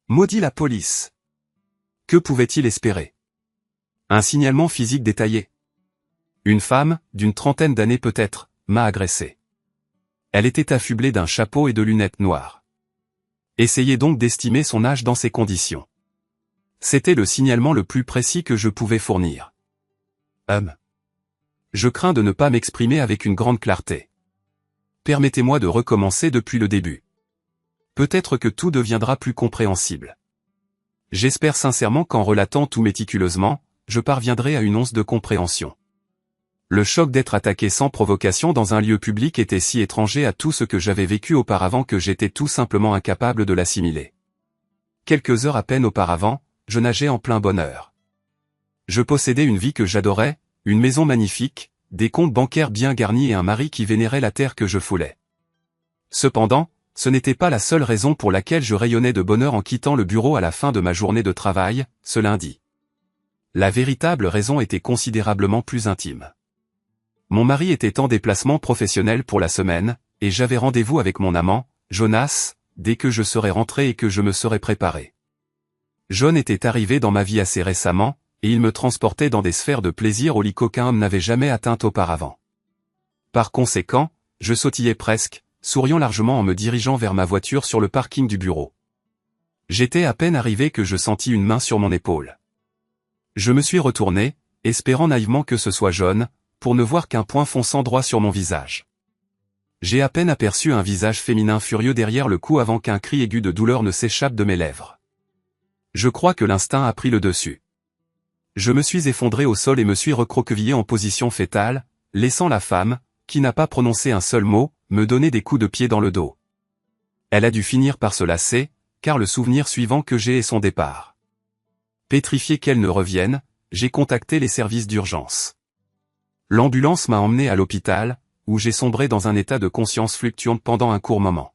Maudit la police! Que pouvait-il espérer? Un signalement physique détaillé. Une femme, d'une trentaine d'années peut-être, m'a agressé. Elle était affublée d'un chapeau et de lunettes noires. Essayez donc d'estimer son âge dans ces conditions. C'était le signalement le plus précis que je pouvais fournir. Je crains de ne pas m'exprimer avec une grande clarté. Permettez-moi de recommencer depuis le début. Peut-être que tout deviendra plus compréhensible. J'espère sincèrement qu'en relatant tout méticuleusement, je parviendrai à une once de compréhension. Le choc d'être attaqué sans provocation dans un lieu public était si étranger à tout ce que j'avais vécu auparavant que j'étais tout simplement incapable de l'assimiler. Quelques heures à peine auparavant, je nageais en plein bonheur. Je possédais une vie que j'adorais, une maison magnifique, des comptes bancaires bien garnis et un mari qui vénérait la terre que je foulais. Cependant, ce n'était pas la seule raison pour laquelle je rayonnais de bonheur en quittant le bureau à la fin de ma journée de travail, ce lundi. La véritable raison était considérablement plus intime. Mon mari était en déplacement professionnel pour la semaine, et j'avais rendez-vous avec mon amant, Jonas, dès que je serais rentré et que je me serais préparé. John était arrivé dans ma vie assez récemment, et il me transportait dans des sphères de plaisir auxquelles qu'aucun homme n'avait jamais atteint auparavant. Par conséquent, je sautillais presque, souriant largement en me dirigeant vers ma voiture sur le parking du bureau. J'étais à peine arrivé que je sentis une main sur mon épaule. Je me suis retourné, espérant naïvement que ce soit John, pour ne voir qu'un point fonçant droit sur mon visage. J'ai à peine aperçu un visage féminin furieux derrière le cou avant qu'un cri aigu de douleur ne s'échappe de mes lèvres. Je crois que l'instinct a pris le dessus. Je me suis effondré au sol et me suis recroquevillé en position fétale, laissant la femme, qui n'a pas prononcé un seul mot, me donner des coups de pied dans le dos. Elle a dû finir par se lasser, car le souvenir suivant que j'ai est son départ. Pétrifié qu'elle ne revienne, j'ai contacté les services d'urgence. L'ambulance m'a emmené à l'hôpital, où j'ai sombré dans un état de conscience fluctuante pendant un court moment.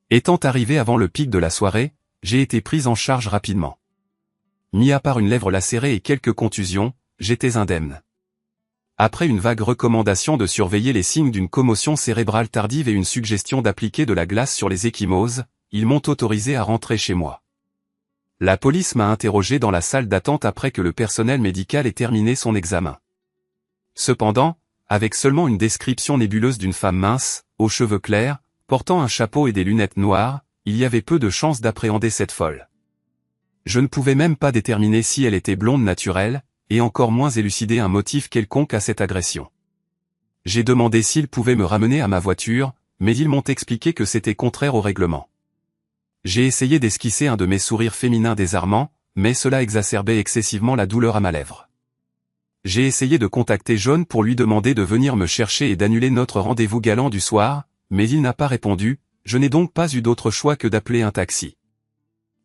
Étant arrivé avant le pic de la soirée, j'ai été pris en charge rapidement. Mis à part une lèvre lacérée et quelques contusions, j'étais indemne. Après une vague recommandation de surveiller les signes d'une commotion cérébrale tardive et une suggestion d'appliquer de la glace sur les ecchymoses, ils m'ont autorisé à rentrer chez moi. La police m'a interrogé dans la salle d'attente après que le personnel médical ait terminé son examen. Cependant, avec seulement une description nébuleuse d'une femme mince, aux cheveux clairs, portant un chapeau et des lunettes noires, il y avait peu de chances d'appréhender cette folle. Je ne pouvais même pas déterminer si elle était blonde naturelle, et encore moins élucider un motif quelconque à cette agression. J'ai demandé s'ils pouvaient me ramener à ma voiture, mais ils m'ont expliqué que c'était contraire au règlement. J'ai essayé d'esquisser un de mes sourires féminins désarmants, mais cela exacerbait excessivement la douleur à ma lèvre. J'ai essayé de contacter John pour lui demander de venir me chercher et d'annuler notre rendez-vous galant du soir, mais il n'a pas répondu, je n'ai donc pas eu d'autre choix que d'appeler un taxi.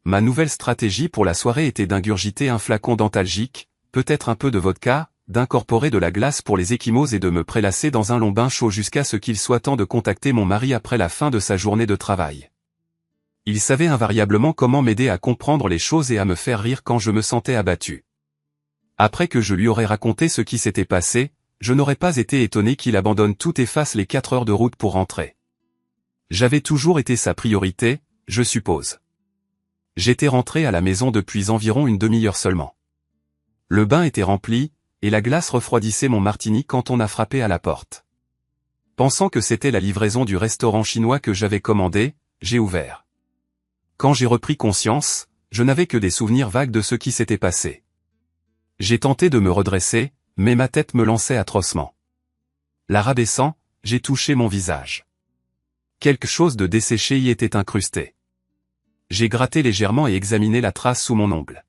Ma nouvelle stratégie pour la soirée était d'ingurgiter un flacon d'antalgique, peut-être un peu de vodka, d'incorporer de la glace pour les ecchymoses et de me prélasser dans un long bain chaud jusqu'à ce qu'il soit temps de contacter mon mari après la fin de sa journée de travail. Il savait invariablement comment m'aider à comprendre les choses et à me faire rire quand je me sentais abattu. Après que je lui aurais raconté ce qui s'était passé, je n'aurais pas été étonné qu'il abandonne tout et fasse les 4 heures de route pour rentrer. J'avais toujours été sa priorité, je suppose. J'étais rentré à la maison depuis environ une demi-heure seulement. Le bain était rempli, et la glace refroidissait mon martini quand on a frappé à la porte. Pensant que c'était la livraison du restaurant chinois que j'avais commandé, j'ai ouvert. Quand j'ai repris conscience, je n'avais que des souvenirs vagues de ce qui s'était passé. J'ai tenté de me redresser, mais ma tête me lançait atrocement. La rabaissant, j'ai touché mon visage. Quelque chose de desséché y était incrusté. J'ai gratté légèrement et examiné la trace sous mon ongle.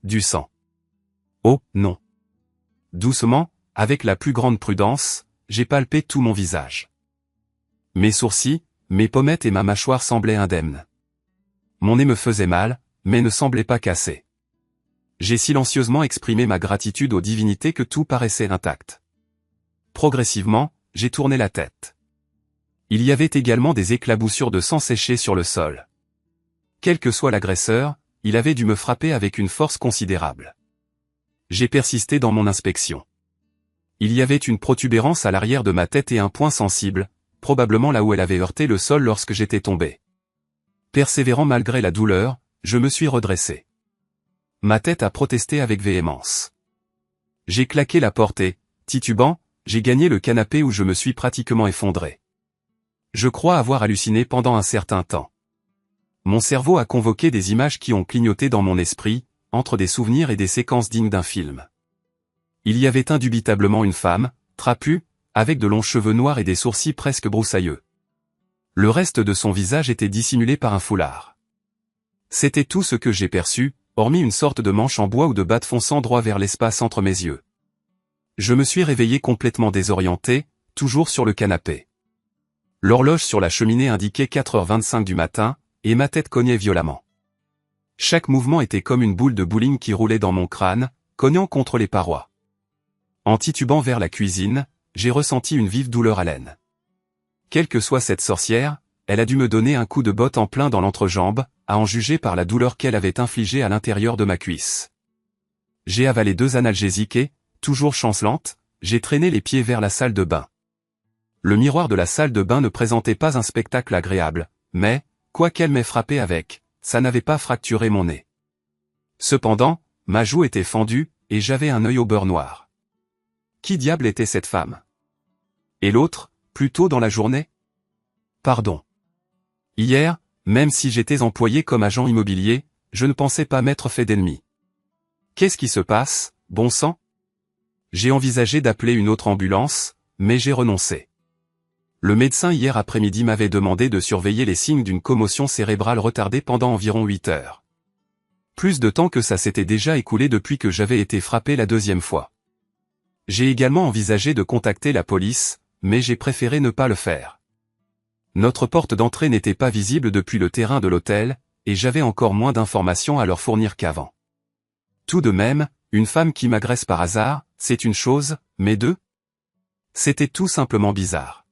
Du sang. Oh, non. Doucement, avec la plus grande prudence, j'ai palpé tout mon visage. Mes sourcils, mes pommettes et ma mâchoire semblaient indemnes. Mon nez me faisait mal, mais ne semblait pas cassé. J'ai silencieusement exprimé ma gratitude aux divinités que tout paraissait intact. Progressivement, j'ai tourné la tête. Il y avait également des éclaboussures de sang séché sur le sol. Quel que soit l'agresseur, il avait dû me frapper avec une force considérable. J'ai persisté dans mon inspection. Il y avait une protubérance à l'arrière de ma tête et un point sensible, probablement là où elle avait heurté le sol lorsque j'étais tombé. Persévérant malgré la douleur, je me suis redressé. Ma tête a protesté avec véhémence. J'ai claqué la porte et, titubant, j'ai gagné le canapé où je me suis pratiquement effondré. Je crois avoir halluciné pendant un certain temps. Mon cerveau a convoqué des images qui ont clignoté dans mon esprit, entre des souvenirs et des séquences dignes d'un film. Il y avait indubitablement une femme, trapue, avec de longs cheveux noirs et des sourcils presque broussailleux. Le reste de son visage était dissimulé par un foulard. C'était tout ce que j'ai perçu, hormis une sorte de manche en bois ou de batte fonçant droit vers l'espace entre mes yeux. Je me suis réveillé complètement désorienté, toujours sur le canapé. L'horloge sur la cheminée indiquait 4h25 du matin, et ma tête cognait violemment. Chaque mouvement était comme une boule de bowling qui roulait dans mon crâne, cognant contre les parois. En titubant vers la cuisine, j'ai ressenti une vive douleur à l'aine. Quelle que soit cette sorcière, elle a dû me donner un coup de botte en plein dans l'entrejambe, à en juger par la douleur qu'elle avait infligée à l'intérieur de ma cuisse. J'ai avalé 2 analgésiques et, toujours chancelante, j'ai traîné les pieds vers la salle de bain. Le miroir de la salle de bain ne présentait pas un spectacle agréable, mais, quoi qu'elle m'ait frappé avec, ça n'avait pas fracturé mon nez. Cependant, ma joue était fendue, et j'avais un œil au beurre noir. Qui diable était cette femme? Et l'autre, plus tôt dans la journée? Pardon. Hier, même si j'étais employé comme agent immobilier, je ne pensais pas m'être fait d'ennemis. Qu'est-ce qui se passe, bon sang? J'ai envisagé d'appeler une autre ambulance, mais j'ai renoncé. Le médecin hier après-midi m'avait demandé de surveiller les signes d'une commotion cérébrale retardée pendant environ 8 heures. Plus de temps que ça s'était déjà écoulé depuis que j'avais été frappé la 2e fois. J'ai également envisagé de contacter la police, mais j'ai préféré ne pas le faire. Notre porte d'entrée n'était pas visible depuis le terrain de l'hôtel, et j'avais encore moins d'informations à leur fournir qu'avant. Tout de même, une femme qui m'agresse par hasard, c'est une chose, mais 2? C'était tout simplement bizarre.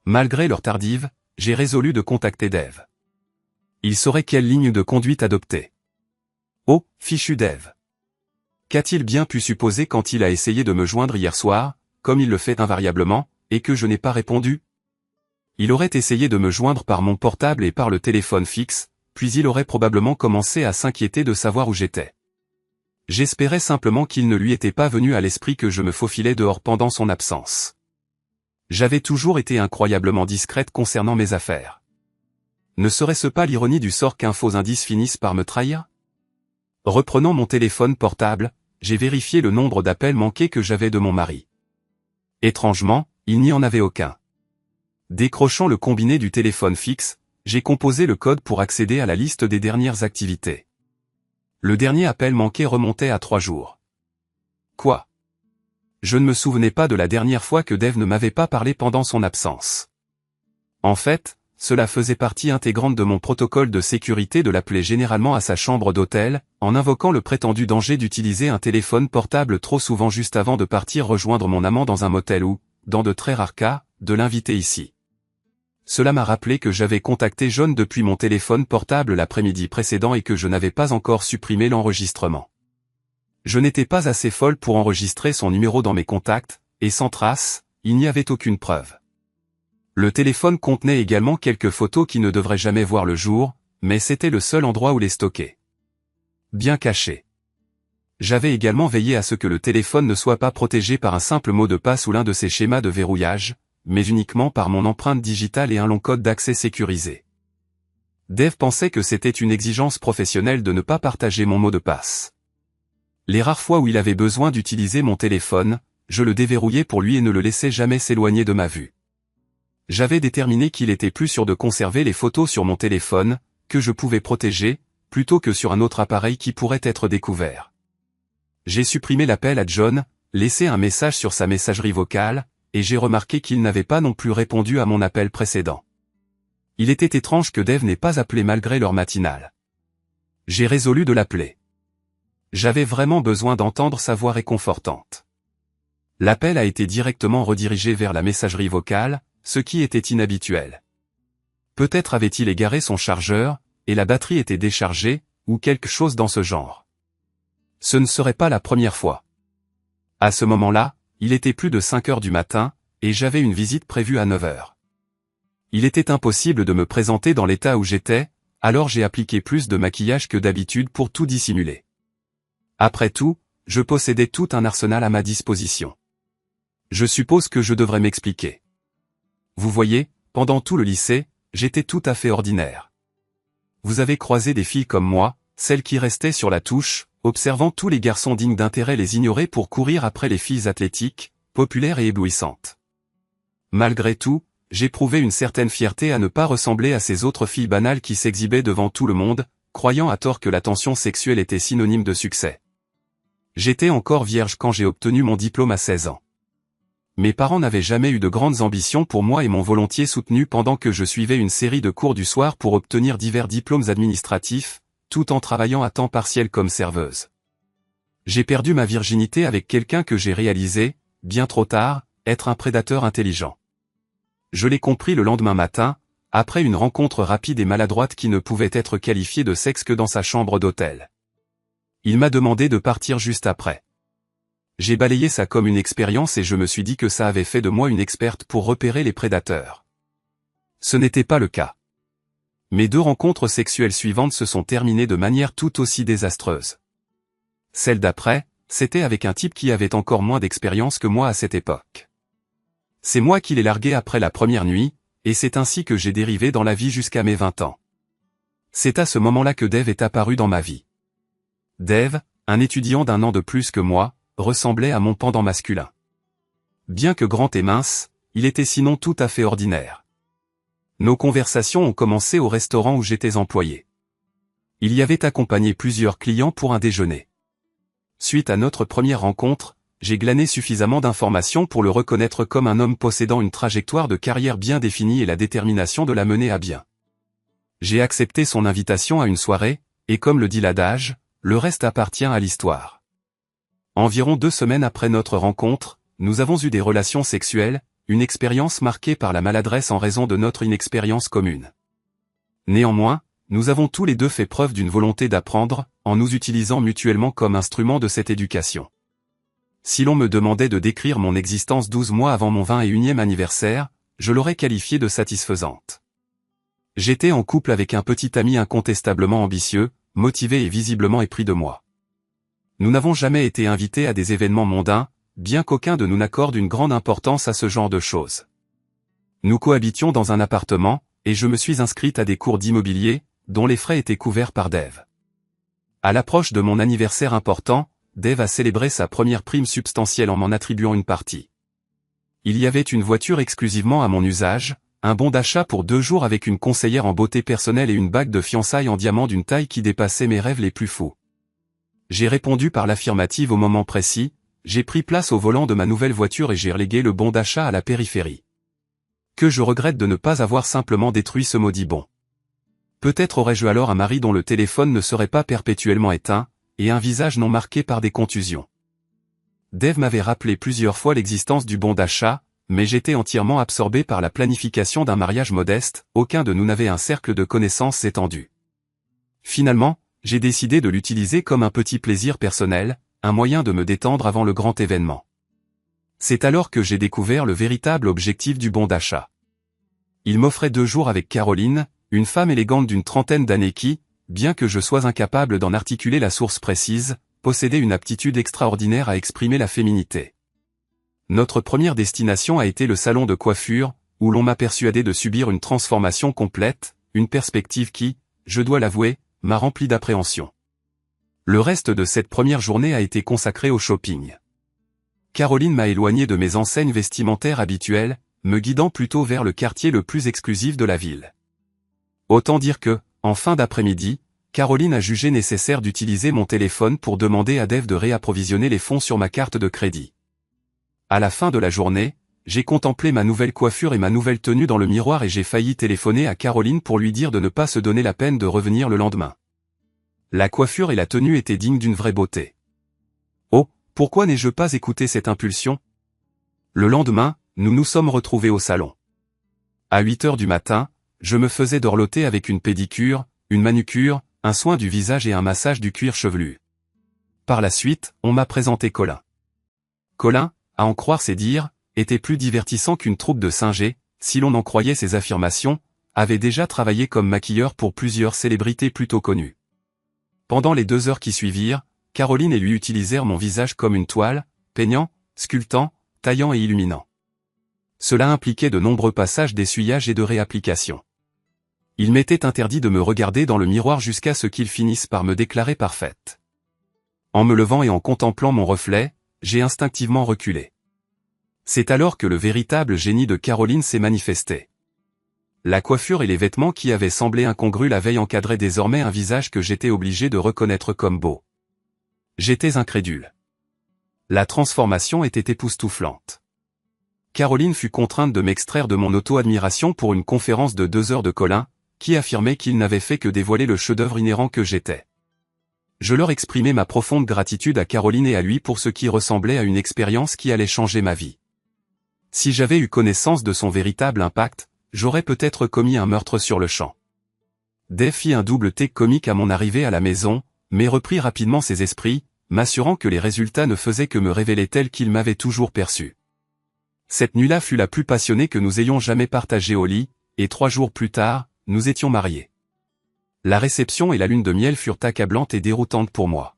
Malgré leur tardive, j'ai résolu de contacter Dave. Il saurait quelle ligne de conduite adopter. Oh, fichu Dave. Qu'a-t-il bien pu supposer quand il a essayé de me joindre hier soir, comme il le fait invariablement, et que je n'ai pas répondu? Il aurait essayé de me joindre par mon portable et par le téléphone fixe, puis il aurait probablement commencé à s'inquiéter de savoir où j'étais. J'espérais simplement qu'il ne lui était pas venu à l'esprit que je me faufilais dehors pendant son absence. J'avais toujours été incroyablement discrète concernant mes affaires. Ne serait-ce pas l'ironie du sort qu'un faux indice finisse par me trahir? Reprenant mon téléphone portable, j'ai vérifié le nombre d'appels manqués que j'avais de mon mari. Étrangement, il n'y en avait aucun. Décrochant le combiné du téléphone fixe, j'ai composé le code pour accéder à la liste des dernières activités. Le dernier appel manqué remontait à 3 jours. Quoi? Je ne me souvenais pas de la dernière fois que Dave ne m'avait pas parlé pendant son absence. En fait, cela faisait partie intégrante de mon protocole de sécurité de l'appeler généralement à sa chambre d'hôtel, en invoquant le prétendu danger d'utiliser un téléphone portable trop souvent juste avant de partir rejoindre mon amant dans un motel ou, dans de très rares cas, de l'inviter ici. Cela m'a rappelé que j'avais contacté John depuis mon téléphone portable l'après-midi précédent et que je n'avais pas encore supprimé l'enregistrement. Je n'étais pas assez folle pour enregistrer son numéro dans mes contacts, et sans trace, il n'y avait aucune preuve. Le téléphone contenait également quelques photos qui ne devraient jamais voir le jour, mais c'était le seul endroit où les stocker. Bien caché. J'avais également veillé à ce que le téléphone ne soit pas protégé par un simple mot de passe ou l'un de ces schémas de verrouillage, mais uniquement par mon empreinte digitale et un long code d'accès sécurisé. Dave pensait que c'était une exigence professionnelle de ne pas partager mon mot de passe. Les rares fois où il avait besoin d'utiliser mon téléphone, je le déverrouillais pour lui et ne le laissais jamais s'éloigner de ma vue. J'avais déterminé qu'il était plus sûr de conserver les photos sur mon téléphone, que je pouvais protéger, plutôt que sur un autre appareil qui pourrait être découvert. J'ai supprimé l'appel à John, laissé un message sur sa messagerie vocale, et j'ai remarqué qu'il n'avait pas non plus répondu à mon appel précédent. Il était étrange que Dave n'ait pas appelé malgré l'heure matinale. J'ai résolu de l'appeler. J'avais vraiment besoin d'entendre sa voix réconfortante. L'appel a été directement redirigé vers la messagerie vocale, ce qui était inhabituel. Peut-être avait-il égaré son chargeur, et la batterie était déchargée, ou quelque chose dans ce genre. Ce ne serait pas la première fois. À ce moment-là, il était plus de 5 heures du matin, et j'avais une visite prévue à 9 heures. Il était impossible de me présenter dans l'état où j'étais, alors j'ai appliqué plus de maquillage que d'habitude pour tout dissimuler. Après tout, je possédais tout un arsenal à ma disposition. Je suppose que je devrais m'expliquer. Vous voyez, pendant tout le lycée, j'étais tout à fait ordinaire. Vous avez croisé des filles comme moi, celles qui restaient sur la touche, observant tous les garçons dignes d'intérêt les ignorer pour courir après les filles athlétiques, populaires et éblouissantes. Malgré tout, j'éprouvais une certaine fierté à ne pas ressembler à ces autres filles banales qui s'exhibaient devant tout le monde, croyant à tort que l'attention sexuelle était synonyme de succès. J'étais encore vierge quand j'ai obtenu mon diplôme à 16 ans. Mes parents n'avaient jamais eu de grandes ambitions pour moi et m'ont volontiers soutenu pendant que je suivais une série de cours du soir pour obtenir divers diplômes administratifs, tout en travaillant à temps partiel comme serveuse. J'ai perdu ma virginité avec quelqu'un que j'ai réalisé, bien trop tard, être un prédateur intelligent. Je l'ai compris le lendemain matin, après une rencontre rapide et maladroite qui ne pouvait être qualifiée de sexe que dans sa chambre d'hôtel. Il m'a demandé de partir juste après. J'ai balayé ça comme une expérience et je me suis dit que ça avait fait de moi une experte pour repérer les prédateurs. Ce n'était pas le cas. Mes 2 rencontres sexuelles suivantes se sont terminées de manière tout aussi désastreuse. Celle d'après, c'était avec un type qui avait encore moins d'expérience que moi à cette époque. C'est moi qui l'ai largué après la première nuit, et c'est ainsi que j'ai dérivé dans la vie jusqu'à mes 20 ans. C'est à ce moment-là que Dave est apparu dans ma vie. Dave, un étudiant d'1 an de plus que moi, ressemblait à mon pendant masculin. Bien que grand et mince, il était sinon tout à fait ordinaire. Nos conversations ont commencé au restaurant où j'étais employé. Il y avait accompagné plusieurs clients pour un déjeuner. Suite à notre première rencontre, j'ai glané suffisamment d'informations pour le reconnaître comme un homme possédant une trajectoire de carrière bien définie et la détermination de la mener à bien. J'ai accepté son invitation à une soirée, et comme le dit l'adage, le reste appartient à l'histoire. Environ 2 semaines après notre rencontre, nous avons eu des relations sexuelles, une expérience marquée par la maladresse en raison de notre inexpérience commune. Néanmoins, nous avons tous les deux fait preuve d'une volonté d'apprendre, en nous utilisant mutuellement comme instrument de cette éducation. Si l'on me demandait de décrire mon existence 12 mois avant mon 21e anniversaire, je l'aurais qualifiée de satisfaisante. J'étais en couple avec un petit ami incontestablement ambitieux, motivé et visiblement épris de moi. Nous n'avons jamais été invités à des événements mondains, bien qu'aucun de nous n'accorde une grande importance à ce genre de choses. Nous cohabitions dans un appartement, et je me suis inscrite à des cours d'immobilier, dont les frais étaient couverts par Dave. À l'approche de mon anniversaire important, Dave a célébré sa première prime substantielle en m'en attribuant une partie. Il y avait une voiture exclusivement à mon usage, un bon d'achat pour 2 jours avec une conseillère en beauté personnelle et une bague de fiançailles en diamant d'une taille qui dépassait mes rêves les plus fous. J'ai répondu par l'affirmative au moment précis, j'ai pris place au volant de ma nouvelle voiture et j'ai relégué le bon d'achat à la périphérie. Que je regrette de ne pas avoir simplement détruit ce maudit bon. Peut-être aurais-je alors un mari dont le téléphone ne serait pas perpétuellement éteint, et un visage non marqué par des contusions. Dave m'avait rappelé plusieurs fois l'existence du bon d'achat, mais j'étais entièrement absorbé par la planification d'un mariage modeste, aucun de nous n'avait un cercle de connaissances étendu. Finalement, j'ai décidé de l'utiliser comme un petit plaisir personnel, un moyen de me détendre avant le grand événement. C'est alors que j'ai découvert le véritable objectif du bon d'achat. Il m'offrait 2 jours avec Caroline, une femme élégante d'une trentaine d'années qui, bien que je sois incapable d'en articuler la source précise, possédait une aptitude extraordinaire à exprimer la féminité. Notre première destination a été le salon de coiffure, où l'on m'a persuadé de subir une transformation complète, une perspective qui, je dois l'avouer, m'a rempli d'appréhension. Le reste de cette première journée a été consacré au shopping. Caroline m'a éloigné de mes enseignes vestimentaires habituelles, me guidant plutôt vers le quartier le plus exclusif de la ville. Autant dire que, en fin d'après-midi, Caroline a jugé nécessaire d'utiliser mon téléphone pour demander à Dave de réapprovisionner les fonds sur ma carte de crédit. À la fin de la journée, j'ai contemplé ma nouvelle coiffure et ma nouvelle tenue dans le miroir et j'ai failli téléphoner à Caroline pour lui dire de ne pas se donner la peine de revenir le lendemain. La coiffure et la tenue étaient dignes d'une vraie beauté. Oh, pourquoi n'ai-je pas écouté cette impulsion? Le lendemain, nous nous sommes retrouvés au salon. À 8 heures du matin, je me faisais dorloter avec une pédicure, une manucure, un soin du visage et un massage du cuir chevelu. Par la suite, on m'a présenté Colin. Colin, à en croire ses dires, était plus divertissant qu'une troupe de singeais, si l'on en croyait ses affirmations, avait déjà travaillé comme maquilleur pour plusieurs célébrités plutôt connues. Pendant les 2 heures qui suivirent, Caroline et lui utilisèrent mon visage comme une toile, peignant, sculptant, taillant et illuminant. Cela impliquait de nombreux passages d'essuyage et de réapplication. Il m'était interdit de me regarder dans le miroir jusqu'à ce qu'ils finissent par me déclarer parfaite. En me levant et en contemplant mon reflet, j'ai instinctivement reculé. C'est alors que le véritable génie de Caroline s'est manifesté. La coiffure et les vêtements qui avaient semblé incongrus la veille encadraient désormais un visage que j'étais obligé de reconnaître comme beau. J'étais incrédule. La transformation était époustouflante. Caroline fut contrainte de m'extraire de mon auto-admiration pour une conférence de 2 heures de Colin, qui affirmait qu'il n'avait fait que dévoiler le chef-d'œuvre inhérent que j'étais. Je leur exprimai ma profonde gratitude à Caroline et à lui pour ce qui ressemblait à une expérience qui allait changer ma vie. Si j'avais eu connaissance de son véritable impact, j'aurais peut-être commis un meurtre sur le champ. Dave fit un double take comique à mon arrivée à la maison, mais reprit rapidement ses esprits, m'assurant que les résultats ne faisaient que me révéler tel qu'il m'avait toujours perçu. Cette nuit-là fut la plus passionnée que nous ayons jamais partagée au lit, et 3 jours plus tard, nous étions mariés. La réception et la lune de miel furent accablantes et déroutantes pour moi.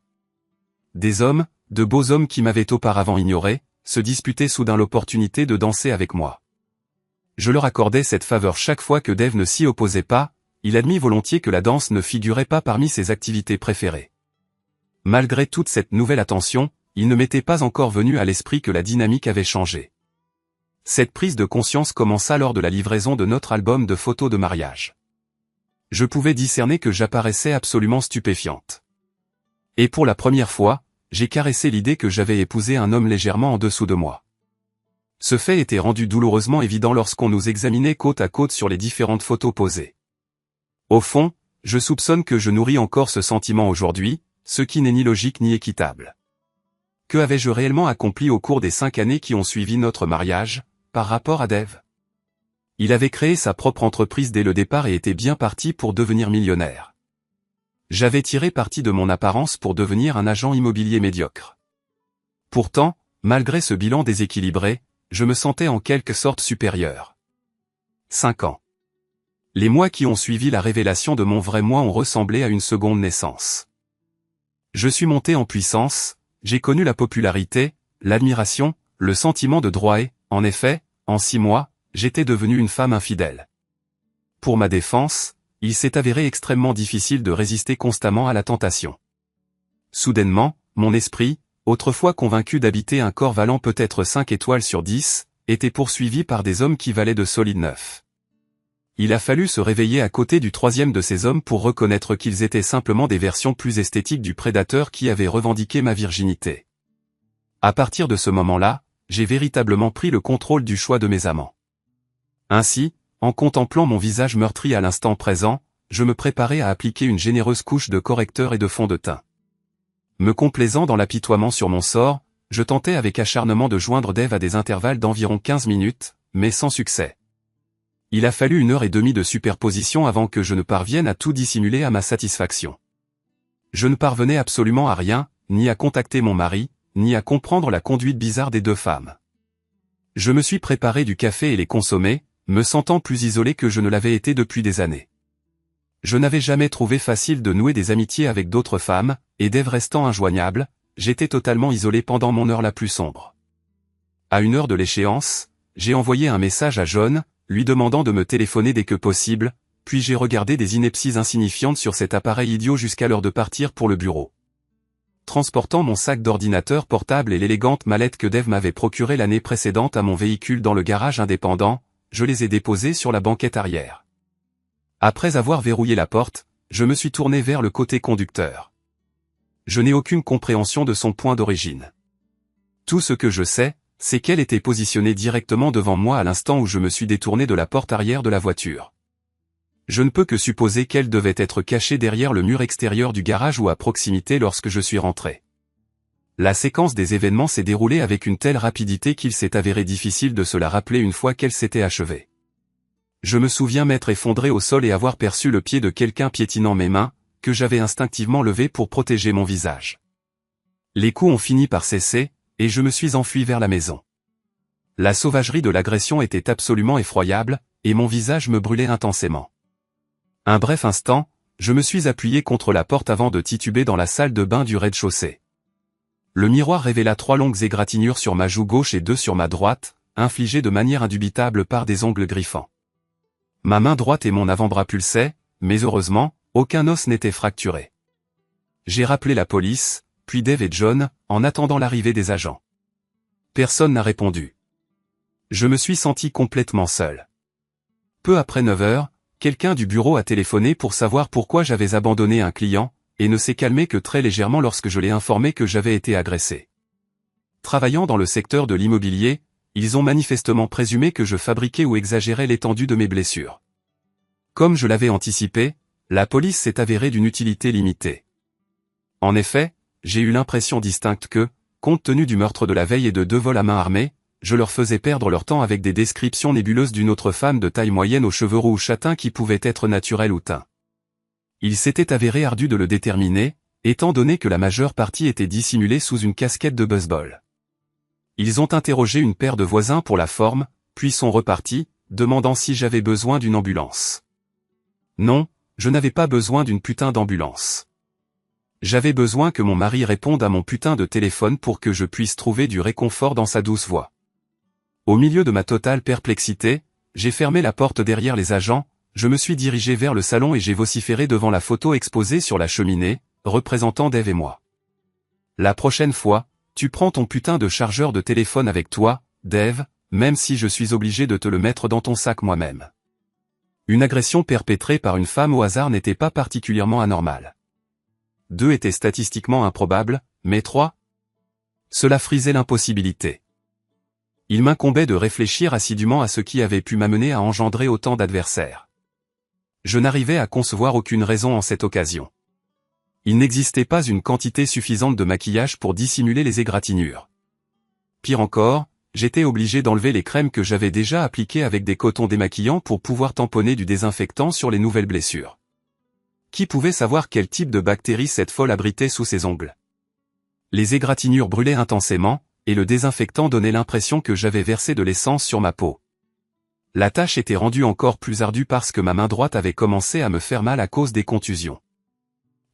Des hommes, de beaux hommes qui m'avaient auparavant ignoré, se disputaient soudain l'opportunité de danser avec moi. Je leur accordais cette faveur chaque fois que Dave ne s'y opposait pas, il admit volontiers que la danse ne figurait pas parmi ses activités préférées. Malgré toute cette nouvelle attention, il ne m'était pas encore venu à l'esprit que la dynamique avait changé. Cette prise de conscience commença lors de la livraison de notre album de photos de mariage. Je pouvais discerner que j'apparaissais absolument stupéfiante. Et pour la première fois, j'ai caressé l'idée que j'avais épousé un homme légèrement en dessous de moi. Ce fait était rendu douloureusement évident lorsqu'on nous examinait côte à côte sur les différentes photos posées. Au fond, je soupçonne que je nourris encore ce sentiment aujourd'hui, ce qui n'est ni logique ni équitable. Que avais-je réellement accompli au cours des 5 années qui ont suivi notre mariage, par rapport à Dave? Il avait créé sa propre entreprise dès le départ et était bien parti pour devenir millionnaire. J'avais tiré parti de mon apparence pour devenir un agent immobilier médiocre. Pourtant, malgré ce bilan déséquilibré, je me sentais en quelque sorte supérieur. 5 ans. Les mois qui ont suivi la révélation de mon vrai moi ont ressemblé à une seconde naissance. Je suis monté en puissance, j'ai connu la popularité, l'admiration, le sentiment de droit et, en effet, en 6 mois, j'étais devenu une femme infidèle. Pour ma défense, il s'est avéré extrêmement difficile de résister constamment à la tentation. Soudainement, mon esprit, autrefois convaincu d'habiter un corps valant peut-être 5 étoiles sur 10, était poursuivi par des hommes qui valaient de solides 9. Il a fallu se réveiller à côté du 3e de ces hommes pour reconnaître qu'ils étaient simplement des versions plus esthétiques du prédateur qui avait revendiqué ma virginité. À partir de ce moment-là, j'ai véritablement pris le contrôle du choix de mes amants. Ainsi, en contemplant mon visage meurtri à l'instant présent, je me préparais à appliquer une généreuse couche de correcteur et de fond de teint. Me complaisant dans l'apitoiement sur mon sort, je tentais avec acharnement de joindre Dave à des intervalles d'environ 15 minutes, mais sans succès. Il a fallu 1h30 de superposition avant que je ne parvienne à tout dissimuler à ma satisfaction. Je ne parvenais absolument à rien, ni à contacter mon mari, ni à comprendre la conduite bizarre des 2 femmes. Je me suis préparé du café et les consommés, me sentant plus isolé que je ne l'avais été depuis des années. Je n'avais jamais trouvé facile de nouer des amitiés avec d'autres femmes, et Dave restant injoignable, j'étais totalement isolé pendant mon heure la plus sombre. À 1 heure de l'échéance, j'ai envoyé un message à John, lui demandant de me téléphoner dès que possible, puis j'ai regardé des inepties insignifiantes sur cet appareil idiot jusqu'à l'heure de partir pour le bureau. Transportant mon sac d'ordinateur portable et l'élégante mallette que Dave m'avait procurée l'année précédente à mon véhicule dans le garage indépendant, je les ai déposés sur la banquette arrière. Après avoir verrouillé la porte, je me suis tourné vers le côté conducteur. Je n'ai aucune compréhension de son point d'origine. Tout ce que je sais, c'est qu'elle était positionnée directement devant moi à l'instant où je me suis détourné de la porte arrière de la voiture. Je ne peux que supposer qu'elle devait être cachée derrière le mur extérieur du garage ou à proximité lorsque je suis rentré. La séquence des événements s'est déroulée avec une telle rapidité qu'il s'est avéré difficile de se la rappeler une fois qu'elle s'était achevée. Je me souviens m'être effondré au sol et avoir perçu le pied de quelqu'un piétinant mes mains, que j'avais instinctivement levé pour protéger mon visage. Les coups ont fini par cesser, et je me suis enfui vers la maison. La sauvagerie de l'agression était absolument effroyable, et mon visage me brûlait intensément. Un bref instant, je me suis appuyé contre la porte avant de tituber dans la salle de bain du rez-de-chaussée. Le miroir révéla 3 longues égratignures sur ma joue gauche et 2 sur ma droite, infligées de manière indubitable par des ongles griffants. Ma main droite et mon avant-bras pulsaient, mais heureusement, aucun os n'était fracturé. J'ai rappelé la police, puis Dave et John, en attendant l'arrivée des agents. Personne n'a répondu. Je me suis senti complètement seul. Peu après 9 heures, quelqu'un du bureau a téléphoné pour savoir pourquoi j'avais abandonné un client, et ne s'est calmé que très légèrement lorsque je l'ai informé que j'avais été agressé. Travaillant dans le secteur de l'immobilier, ils ont manifestement présumé que je fabriquais ou exagérais l'étendue de mes blessures. Comme je l'avais anticipé, la police s'est avérée d'une utilité limitée. En effet, j'ai eu l'impression distincte que, compte tenu du meurtre de la veille et de 2 vols à main armée, je leur faisais perdre leur temps avec des descriptions nébuleuses d'une autre femme de taille moyenne aux cheveux roux ou châtains qui pouvait être naturelle ou teint. Il s'était avéré ardu de le déterminer, étant donné que la majeure partie était dissimulée sous une casquette de baseball. Ils ont interrogé une paire de voisins pour la forme, puis sont repartis, demandant si j'avais besoin d'une ambulance. Non, je n'avais pas besoin d'une putain d'ambulance. J'avais besoin que mon mari réponde à mon putain de téléphone pour que je puisse trouver du réconfort dans sa douce voix. Au milieu de ma totale perplexité, j'ai fermé la porte derrière les agents, je me suis dirigé vers le salon et j'ai vociféré devant la photo exposée sur la cheminée, représentant Dave et moi. La prochaine fois, tu prends ton putain de chargeur de téléphone avec toi, Dave, même si je suis obligé de te le mettre dans ton sac moi-même. Une agression perpétrée par une femme au hasard n'était pas particulièrement anormale. 2 étaient statistiquement improbables, mais 3? Cela frisait l'impossibilité. Il m'incombait de réfléchir assidûment à ce qui avait pu m'amener à engendrer autant d'adversaires. Je n'arrivais à concevoir aucune raison en cette occasion. Il n'existait pas une quantité suffisante de maquillage pour dissimuler les égratignures. Pire encore, j'étais obligé d'enlever les crèmes que j'avais déjà appliquées avec des cotons démaquillants pour pouvoir tamponner du désinfectant sur les nouvelles blessures. Qui pouvait savoir quel type de bactéries cette folle abritait sous ses ongles? Les égratignures brûlaient intensément, et le désinfectant donnait l'impression que j'avais versé de l'essence sur ma peau. La tâche était rendue encore plus ardue parce que ma main droite avait commencé à me faire mal à cause des contusions.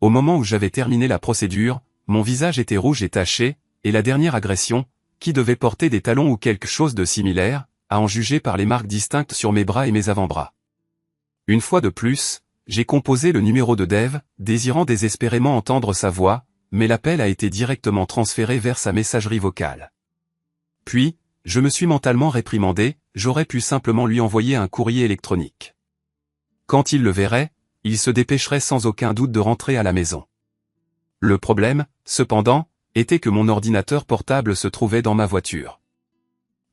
Au moment où j'avais terminé la procédure, mon visage était rouge et taché, et la dernière agression, qui devait porter des talons ou quelque chose de similaire, à en juger par les marques distinctes sur mes bras et mes avant-bras. Une fois de plus, j'ai composé le numéro de Dave, désirant désespérément entendre sa voix, mais l'appel a été directement transféré vers sa messagerie vocale. Puis, je me suis mentalement réprimandé, j'aurais pu simplement lui envoyer un courrier électronique. Quand il le verrait, il se dépêcherait sans aucun doute de rentrer à la maison. Le problème, cependant, était que mon ordinateur portable se trouvait dans ma voiture.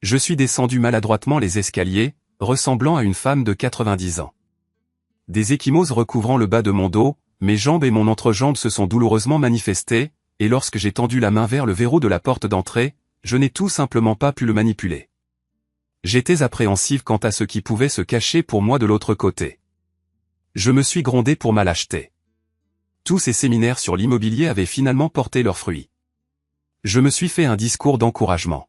Je suis descendu maladroitement les escaliers, ressemblant à une femme de 90 ans. Des ecchymoses recouvrant le bas de mon dos, mes jambes et mon entrejambe se sont douloureusement manifestées, et lorsque j'ai tendu la main vers le verrou de la porte d'entrée, je n'ai tout simplement pas pu le manipuler. J'étais appréhensif quant à ce qui pouvait se cacher pour moi de l'autre côté. Je me suis grondé pour ma lâcheté. Tous ces séminaires sur l'immobilier avaient finalement porté leurs fruits. Je me suis fait un discours d'encouragement.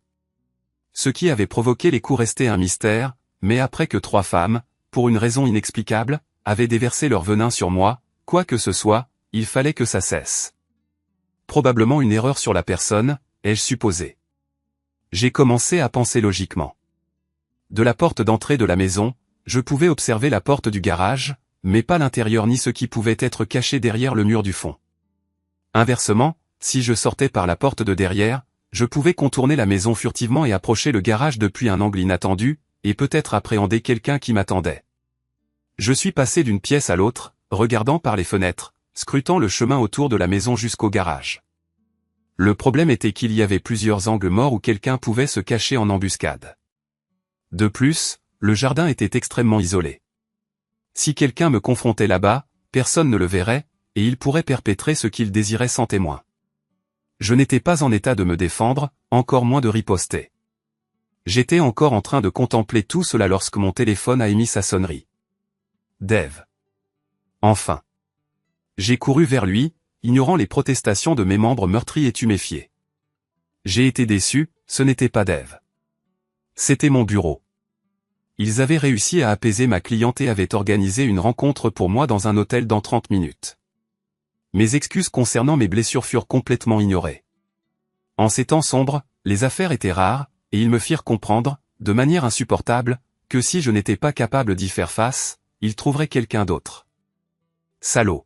Ce qui avait provoqué les coups restait un mystère, mais après que 3 femmes, pour une raison inexplicable, avaient déversé leur venin sur moi, quoi que ce soit, il fallait que ça cesse. Probablement une erreur sur la personne, ai-je supposé. J'ai commencé à penser logiquement. De la porte d'entrée de la maison, je pouvais observer la porte du garage, mais pas l'intérieur ni ce qui pouvait être caché derrière le mur du fond. Inversement, si je sortais par la porte de derrière, je pouvais contourner la maison furtivement et approcher le garage depuis un angle inattendu, et peut-être appréhender quelqu'un qui m'attendait. Je suis passé d'une pièce à l'autre, regardant par les fenêtres, scrutant le chemin autour de la maison jusqu'au garage. Le problème était qu'il y avait plusieurs angles morts où quelqu'un pouvait se cacher en embuscade. De plus, le jardin était extrêmement isolé. Si quelqu'un me confrontait là-bas, personne ne le verrait, et il pourrait perpétrer ce qu'il désirait sans témoin. Je n'étais pas en état de me défendre, encore moins de riposter. J'étais encore en train de contempler tout cela lorsque mon téléphone a émis sa sonnerie. Dave. Enfin. J'ai couru vers lui, ignorant les protestations de mes membres meurtris et tuméfiés. J'ai été déçu, ce n'était pas Dave. C'était mon bureau. Ils avaient réussi à apaiser ma cliente et avaient organisé une rencontre pour moi dans un hôtel dans 30 minutes. Mes excuses concernant mes blessures furent complètement ignorées. En ces temps sombres, les affaires étaient rares, et ils me firent comprendre, de manière insupportable, que si je n'étais pas capable d'y faire face, ils trouveraient quelqu'un d'autre. Salaud.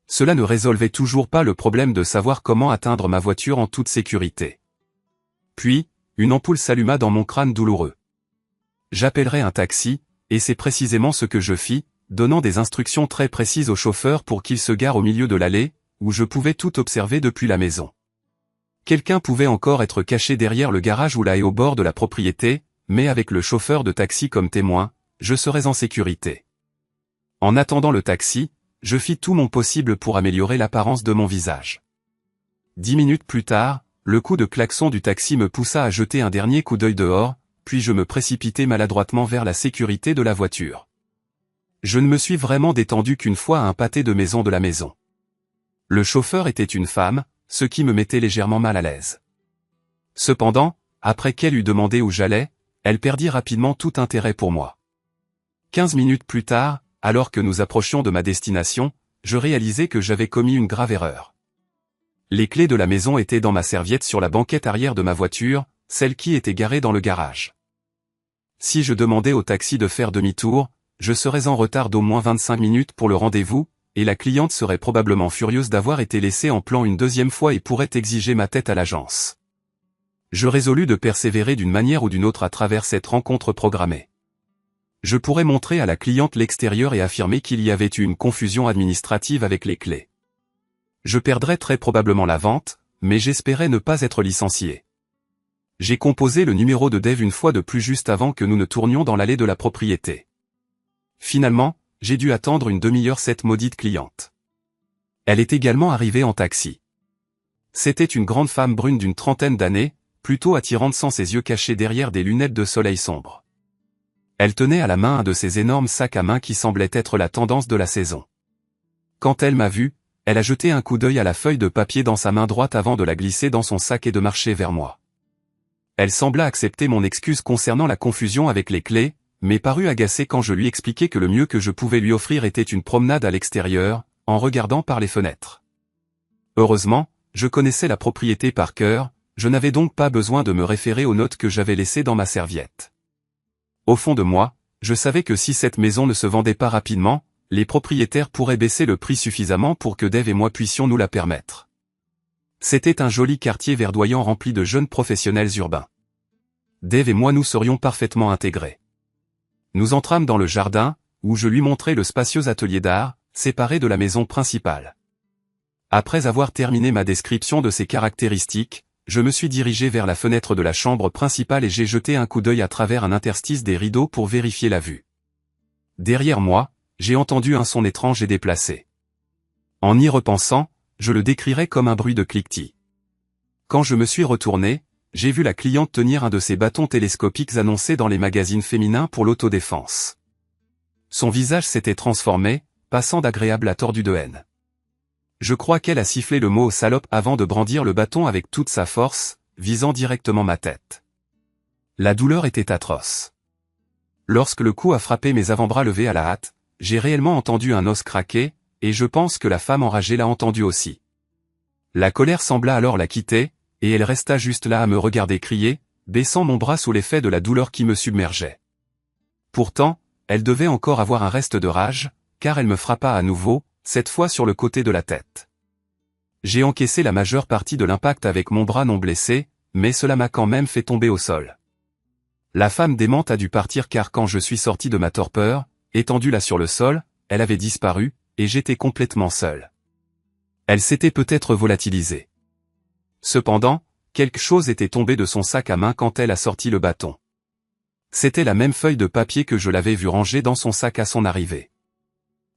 Cela ne résolvait toujours pas le problème de savoir comment atteindre ma voiture en toute sécurité. Puis, une ampoule s'alluma dans mon crâne douloureux. J'appellerai un taxi, et c'est précisément ce que je fis, donnant des instructions très précises au chauffeur pour qu'il se gare au milieu de l'allée, où je pouvais tout observer depuis la maison. Quelqu'un pouvait encore être caché derrière le garage ou là et au bord de la propriété, mais avec le chauffeur de taxi comme témoin, je serais en sécurité. En attendant le taxi, je fis tout mon possible pour améliorer l'apparence de mon visage. 10 minutes plus tard, le coup de klaxon du taxi me poussa à jeter un dernier coup d'œil dehors, puis je me précipitai maladroitement vers la sécurité de la voiture. Je ne me suis vraiment détendu qu'une fois à un pâté de maison de la maison. Le chauffeur était une femme, ce qui me mettait légèrement mal à l'aise. Cependant, après qu'elle eut demandé où j'allais, elle perdit rapidement tout intérêt pour moi. 15 minutes plus tard, alors que nous approchions de ma destination, je réalisai que j'avais commis une grave erreur. Les clés de la maison étaient dans ma serviette sur la banquette arrière de ma voiture, celle qui était garée dans le garage. Si je demandais au taxi de faire demi-tour, je serais en retard d'au moins 25 minutes pour le rendez-vous, et la cliente serait probablement furieuse d'avoir été laissée en plan une deuxième fois et pourrait exiger ma tête à l'agence. Je résolus de persévérer d'une manière ou d'une autre à travers cette rencontre programmée. Je pourrais montrer à la cliente l'extérieur et affirmer qu'il y avait eu une confusion administrative avec les clés. Je perdrais très probablement la vente, mais j'espérais ne pas être licencié. J'ai composé le numéro de Dave une fois de plus juste avant que nous ne tournions dans l'allée de la propriété. Finalement, j'ai dû attendre une demi-heure cette maudite cliente. Elle est également arrivée en taxi. C'était une grande femme brune d'une trentaine d'années, plutôt attirante sans ses yeux cachés derrière des lunettes de soleil sombre. Elle tenait à la main un de ces énormes sacs à main qui semblaient être la tendance de la saison. Quand elle m'a vu, elle a jeté un coup d'œil à la feuille de papier dans sa main droite avant de la glisser dans son sac et de marcher vers moi. Elle sembla accepter mon excuse concernant la confusion avec les clés, mais parut agacée quand je lui expliquai que le mieux que je pouvais lui offrir était une promenade à l'extérieur, en regardant par les fenêtres. Heureusement, je connaissais la propriété par cœur, je n'avais donc pas besoin de me référer aux notes que j'avais laissées dans ma serviette. Au fond de moi, je savais que si cette maison ne se vendait pas rapidement, les propriétaires pourraient baisser le prix suffisamment pour que Dave et moi puissions nous la permettre. C'était un joli quartier verdoyant rempli de jeunes professionnels urbains. Dave et moi nous serions parfaitement intégrés. Nous entrâmes dans le jardin, où je lui montrai le spacieux atelier d'art, séparé de la maison principale. Après avoir terminé ma description de ses caractéristiques, je me suis dirigé vers la fenêtre de la chambre principale et j'ai jeté un coup d'œil à travers un interstice des rideaux pour vérifier la vue. Derrière moi, j'ai entendu un son étrange et déplacé. En y repensant, je le décrirais comme un bruit de cliquetis. Quand je me suis retourné, j'ai vu la cliente tenir un de ces bâtons télescopiques annoncés dans les magazines féminins pour l'autodéfense. Son visage s'était transformé, passant d'agréable à tordu de haine. Je crois qu'elle a sifflé le mot salope avant de brandir le bâton avec toute sa force, visant directement ma tête. La douleur était atroce. Lorsque le coup a frappé mes avant-bras levés à la hâte, j'ai réellement entendu un os craquer, et je pense que la femme enragée l'a entendu aussi. La colère sembla alors la quitter, et elle resta juste là à me regarder crier, baissant mon bras sous l'effet de la douleur qui me submergeait. Pourtant, elle devait encore avoir un reste de rage, car elle me frappa à nouveau, cette fois sur le côté de la tête. J'ai encaissé la majeure partie de l'impact avec mon bras non blessé, mais cela m'a quand même fait tomber au sol. La femme démente a dû partir car quand je suis sorti de ma torpeur, étendue là sur le sol, elle avait disparu, et j'étais complètement seul. Elle s'était peut-être volatilisée. Cependant, quelque chose était tombé de son sac à main quand elle a sorti le bâton. C'était la même feuille de papier que je l'avais vue ranger dans son sac à son arrivée.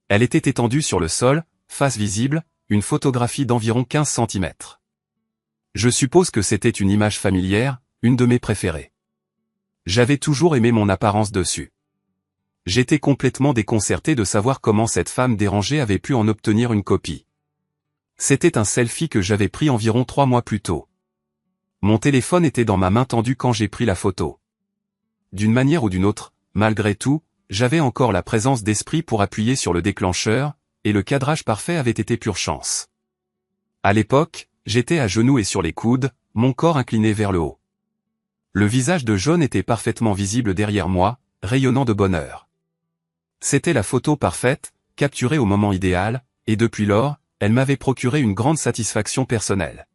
Elle était étendue sur le sol, face visible, une photographie d'environ 15 cm. Je suppose que c'était une image familière, une de mes préférées. J'avais toujours aimé mon apparence dessus. J'étais complètement déconcerté de savoir comment cette femme dérangée avait pu en obtenir une copie. C'était un selfie que j'avais pris environ 3 mois plus tôt. Mon téléphone était dans ma main tendue quand j'ai pris la photo. D'une manière ou d'une autre, malgré tout, j'avais encore la présence d'esprit pour appuyer sur le déclencheur, et le cadrage parfait avait été pure chance. À l'époque, j'étais à genoux et sur les coudes, mon corps incliné vers le haut. Le visage de John était parfaitement visible derrière moi, rayonnant de bonheur. C'était la photo parfaite, capturée au moment idéal, et depuis lors, elle m'avait procuré une grande satisfaction personnelle.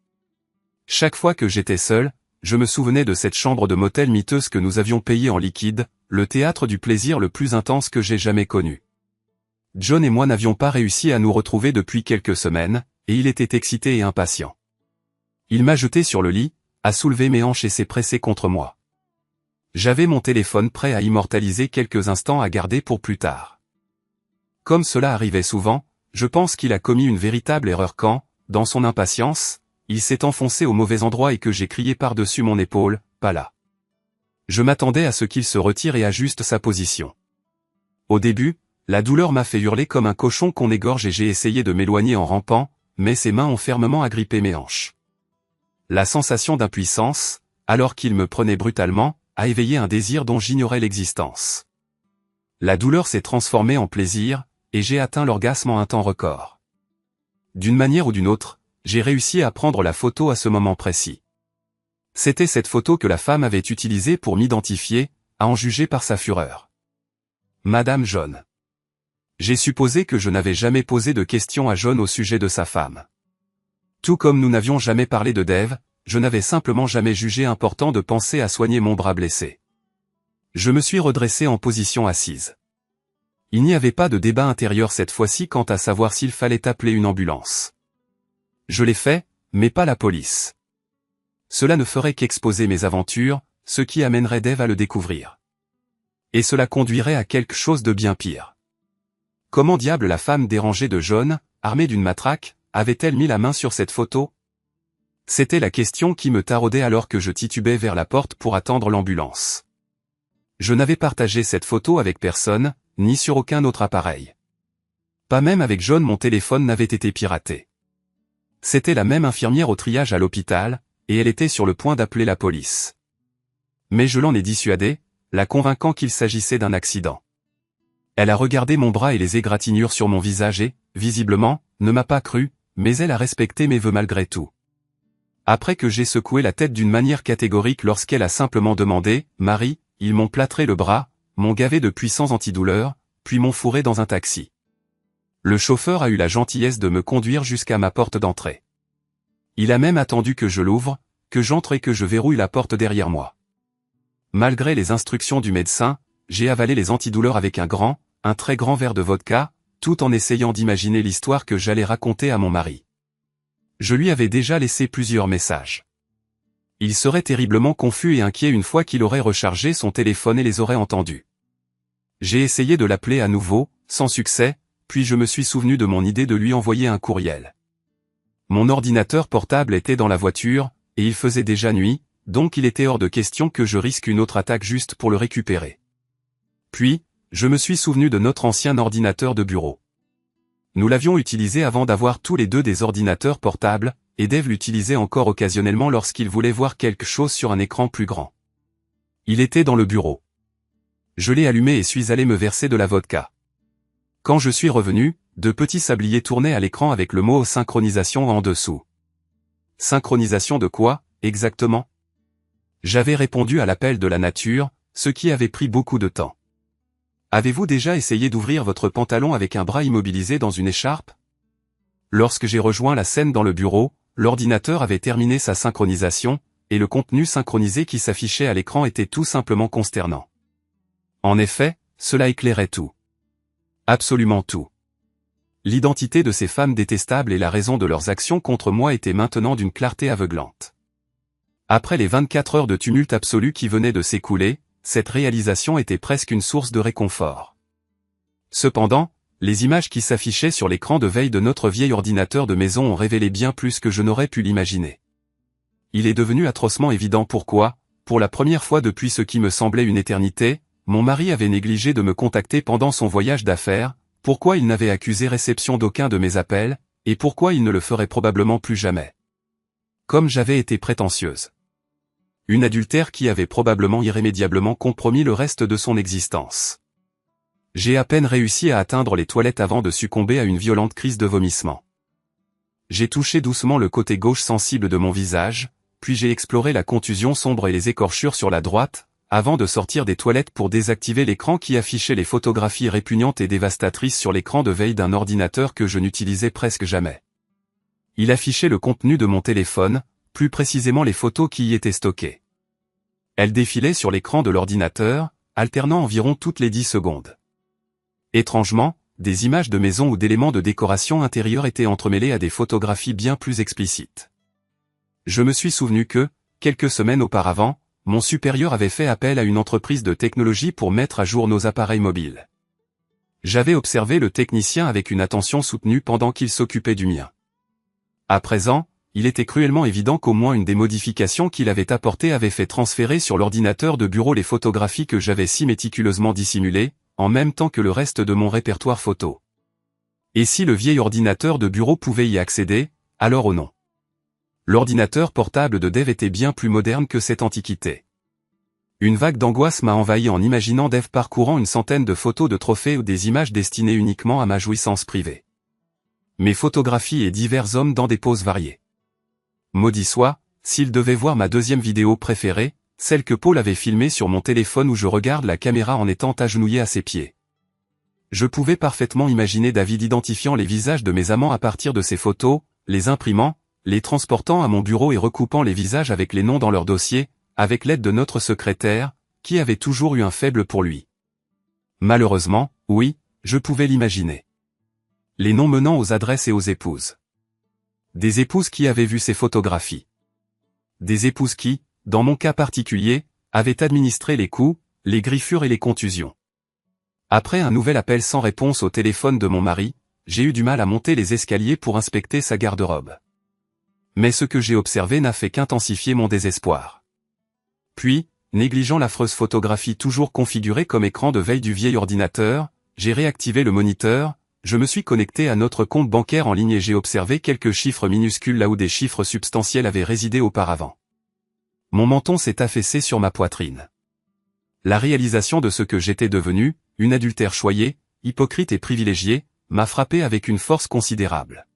Chaque fois que j'étais seul, je me souvenais de cette chambre de motel miteuse que nous avions payée en liquide, le théâtre du plaisir le plus intense que j'ai jamais connu. John et moi n'avions pas réussi à nous retrouver depuis quelques semaines, et il était excité et impatient. Il m'a jeté sur le lit, a soulevé mes hanches et s'est pressé contre moi. J'avais mon téléphone prêt à immortaliser quelques instants à garder pour plus tard. Comme cela arrivait souvent, je pense qu'il a commis une véritable erreur quand, dans son impatience, il s'est enfoncé au mauvais endroit et que j'ai crié par-dessus mon épaule, « Pas là !» Je m'attendais à ce qu'il se retire et ajuste sa position. Au début, la douleur m'a fait hurler comme un cochon qu'on égorge et j'ai essayé de m'éloigner en rampant, mais ses mains ont fermement agrippé mes hanches. La sensation d'impuissance, alors qu'il me prenait brutalement, a éveillé un désir dont j'ignorais l'existence. La douleur s'est transformée en plaisir, et j'ai atteint l'orgasme en un temps record. D'une manière ou d'une autre, j'ai réussi à prendre la photo à ce moment précis. C'était cette photo que la femme avait utilisée pour m'identifier, à en juger par sa fureur. Madame John. J'ai supposé que je n'avais jamais posé de questions à John au sujet de sa femme. Tout comme nous n'avions jamais parlé de Dave, je n'avais simplement jamais jugé important de penser à soigner mon bras blessé. Je me suis redressé en position assise. Il n'y avait pas de débat intérieur cette fois-ci quant à savoir s'il fallait appeler une ambulance. Je l'ai fait, mais pas la police. Cela ne ferait qu'exposer mes aventures, ce qui amènerait Dave à le découvrir. Et cela conduirait à quelque chose de bien pire. Comment diable la femme dérangée de John, armée d'une matraque, avait-elle mis la main sur cette photo? C'était la question qui me taraudait alors que je titubais vers la porte pour attendre l'ambulance. Je n'avais partagé cette photo avec personne, ni sur aucun autre appareil. Pas même avec John mon téléphone n'avait été piraté. C'était la même infirmière au triage à l'hôpital, et elle était sur le point d'appeler la police. Mais je l'en ai dissuadée, la convainquant qu'il s'agissait d'un accident. Elle a regardé mon bras et les égratignures sur mon visage et, visiblement, ne m'a pas cru, mais elle a respecté mes vœux malgré tout. Après que j'ai secoué la tête d'une manière catégorique lorsqu'elle a simplement demandé, « Marie », ils m'ont plâtré le bras, m'ont gavé de puissants antidouleurs, puis m'ont fourré dans un taxi. Le chauffeur a eu la gentillesse de me conduire jusqu'à ma porte d'entrée. Il a même attendu que je l'ouvre, que j'entre et que je verrouille la porte derrière moi. Malgré les instructions du médecin, j'ai avalé les antidouleurs avec un très grand verre de vodka, tout en essayant d'imaginer l'histoire que j'allais raconter à mon mari. Je lui avais déjà laissé plusieurs messages. Il serait terriblement confus et inquiet une fois qu'il aurait rechargé son téléphone et les aurait entendus. J'ai essayé de l'appeler à nouveau, sans succès, puis je me suis souvenu de mon idée de lui envoyer un courriel. Mon ordinateur portable était dans la voiture, et il faisait déjà nuit, donc il était hors de question que je risque une autre attaque juste pour le récupérer. Puis, je me suis souvenu de notre ancien ordinateur de bureau. Nous l'avions utilisé avant d'avoir tous les deux des ordinateurs portables, et Dave l'utilisait encore occasionnellement lorsqu'il voulait voir quelque chose sur un écran plus grand. Il était dans le bureau. Je l'ai allumé et suis allé me verser de la vodka. Quand je suis revenu, de petits sabliers tournaient à l'écran avec le mot « synchronisation » en dessous. Synchronisation de quoi, exactement? J'avais répondu à l'appel de la nature, ce qui avait pris beaucoup de temps. Avez-vous déjà essayé d'ouvrir votre pantalon avec un bras immobilisé dans une écharpe? Lorsque j'ai rejoint la scène dans le bureau, l'ordinateur avait terminé sa synchronisation, et le contenu synchronisé qui s'affichait à l'écran était tout simplement consternant. En effet, cela éclairait tout. Absolument tout. L'identité de ces femmes détestables et la raison de leurs actions contre moi étaient maintenant d'une clarté aveuglante. Après les 24 heures de tumulte absolu qui venaient de s'écouler, cette réalisation était presque une source de réconfort. Cependant, les images qui s'affichaient sur l'écran de veille de notre vieil ordinateur de maison ont révélé bien plus que je n'aurais pu l'imaginer. Il est devenu atrocement évident pourquoi, pour la première fois depuis ce qui me semblait une éternité, mon mari avait négligé de me contacter pendant son voyage d'affaires, pourquoi il n'avait accusé réception d'aucun de mes appels, et pourquoi il ne le ferait probablement plus jamais. Comme j'avais été prétentieuse. Une adultère qui avait probablement irrémédiablement compromis le reste de son existence. J'ai à peine réussi à atteindre les toilettes avant de succomber à une violente crise de vomissement. J'ai touché doucement le côté gauche sensible de mon visage, puis j'ai exploré la contusion sombre et les écorchures sur la droite, avant de sortir des toilettes pour désactiver l'écran qui affichait les photographies répugnantes et dévastatrices sur l'écran de veille d'un ordinateur que je n'utilisais presque jamais. Il affichait le contenu de mon téléphone, plus précisément les photos qui y étaient stockées. Elles défilaient sur l'écran de l'ordinateur, alternant environ toutes les 10 secondes. Étrangement, des images de maisons ou d'éléments de décoration intérieure étaient entremêlées à des photographies bien plus explicites. Je me suis souvenu que, quelques semaines auparavant, mon supérieur avait fait appel à une entreprise de technologie pour mettre à jour nos appareils mobiles. J'avais observé le technicien avec une attention soutenue pendant qu'il s'occupait du mien. À présent, il était cruellement évident qu'au moins une des modifications qu'il avait apportées avait fait transférer sur l'ordinateur de bureau les photographies que j'avais si méticuleusement dissimulées, en même temps que le reste de mon répertoire photo. Et si le vieil ordinateur de bureau pouvait y accéder, alors oh non. L'ordinateur portable de Dave était bien plus moderne que cette antiquité. Une vague d'angoisse m'a envahi en imaginant Dave parcourant une centaine de photos de trophées ou des images destinées uniquement à ma jouissance privée. Mes photographies et divers hommes dans des poses variées. Maudit soit, s'il devait voir ma deuxième vidéo préférée, celle que Paul avait filmée sur mon téléphone où je regarde la caméra en étant agenouillé à ses pieds. Je pouvais parfaitement imaginer David identifiant les visages de mes amants à partir de ces photos, les imprimant, les transportant à mon bureau et recoupant les visages avec les noms dans leur dossier, avec l'aide de notre secrétaire, qui avait toujours eu un faible pour lui. Malheureusement, oui, je pouvais l'imaginer. Les noms menant aux adresses et aux épouses. Des épouses qui avaient vu ces photographies. Des épouses qui, dans mon cas particulier, avaient administré les coups, les griffures et les contusions. Après un nouvel appel sans réponse au téléphone de mon mari, j'ai eu du mal à monter les escaliers pour inspecter sa garde-robe. Mais ce que j'ai observé n'a fait qu'intensifier mon désespoir. Puis, négligeant l'affreuse photographie toujours configurée comme écran de veille du vieil ordinateur, j'ai réactivé le moniteur, je me suis connecté à notre compte bancaire en ligne et j'ai observé quelques chiffres minuscules là où des chiffres substantiels avaient résidé auparavant. Mon menton s'est affaissé sur ma poitrine. La réalisation de ce que j'étais devenu, une adultère choyée, hypocrite et privilégiée, m'a frappé avec une force considérable.